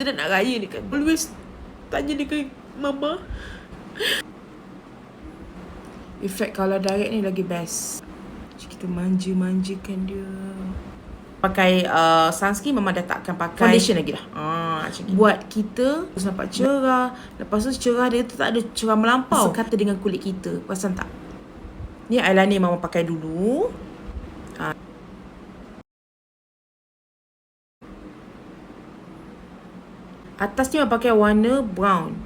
Dia nak raya ni kan, always tanya dengan mama. Efek kalau direct ni lagi best. Kita manja-manjakan dia. Pakai sunscreen, mama dah takkan pakai foundation lagi dah. Macam ni. Buat kita terus nampak cerah. Lepas tu cerah dia tu tak ada cerah melampau, sekata dengan kulit kita. Perasan tak? Ni eyeliner mama pakai dulu. Atas ni mama pakai warna brown.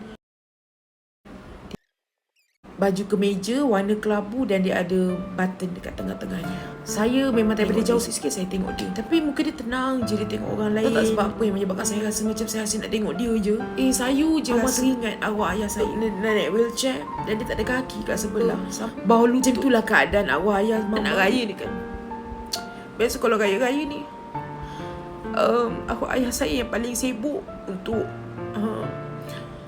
Baju kemeja warna kelabu dan dia ada button dekat tengah-tengahnya. Saya memang daripada jauh sikit saya tengok dia, tapi muka dia tenang je, dia tengok orang lain. Tak sebab apa yang menyebabkan saya rasa macam saya rasa nak tengok dia je. Sayu je rasa ingat arwah ayah saya naik wheelchair dan dia tak ada kaki kat sebelah. Bau lu macam itulah keadaan arwah ayah mama. Nak raya ni kan, biasa kalau raya-raya ni arwah ayah saya yang paling sibuk untuk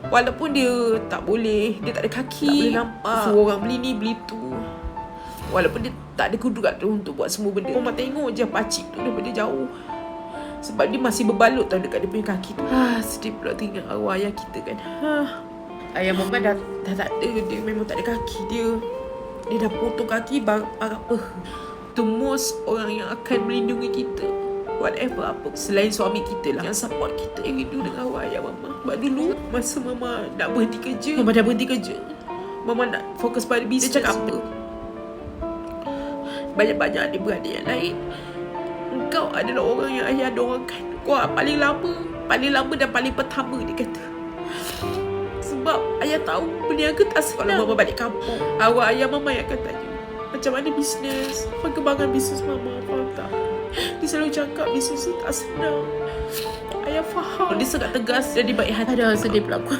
walaupun dia tak boleh, dia tak ada kaki, tak boleh nampak, suruh orang beli ni beli tu. Walaupun dia tak ada kudrat tu untuk buat semua benda, mama tengok je pakcik tu daripada jauh. Sebab dia masih berbalut tau dekat dia punya kaki tu. Sedih pula teringat arwah ayah kita kan. Ayah mama dah tak ada, dia memang tak ada kaki. Dia dah potong kaki apa. The most orang yang akan melindungi kita, whatever apa, selain suami kita lah, yang support kita, yang rindu dengan arwah ayah mama. Sebab dulu masa mama nak berhenti kerja, mama dah berhenti kerja, mama nak fokus pada bisnes. Dia cakap apa? Banyak-banyak adik-beradik yang lain, engkau adalah orang yang ayah doakan. Kau paling lama dan paling pertama, dia kata. Sebab ayah tahu berniaga tak senang. Kalau mama balik kampung, arwah ayah mama yang akan tanya macam mana bisnes, perkembangan bisnes mama, faham tak? Dia selalu cakap bisnes ni tak senang. Ayah faham. Dia sangat tegas dan dia baik hati. Sedih pula aku.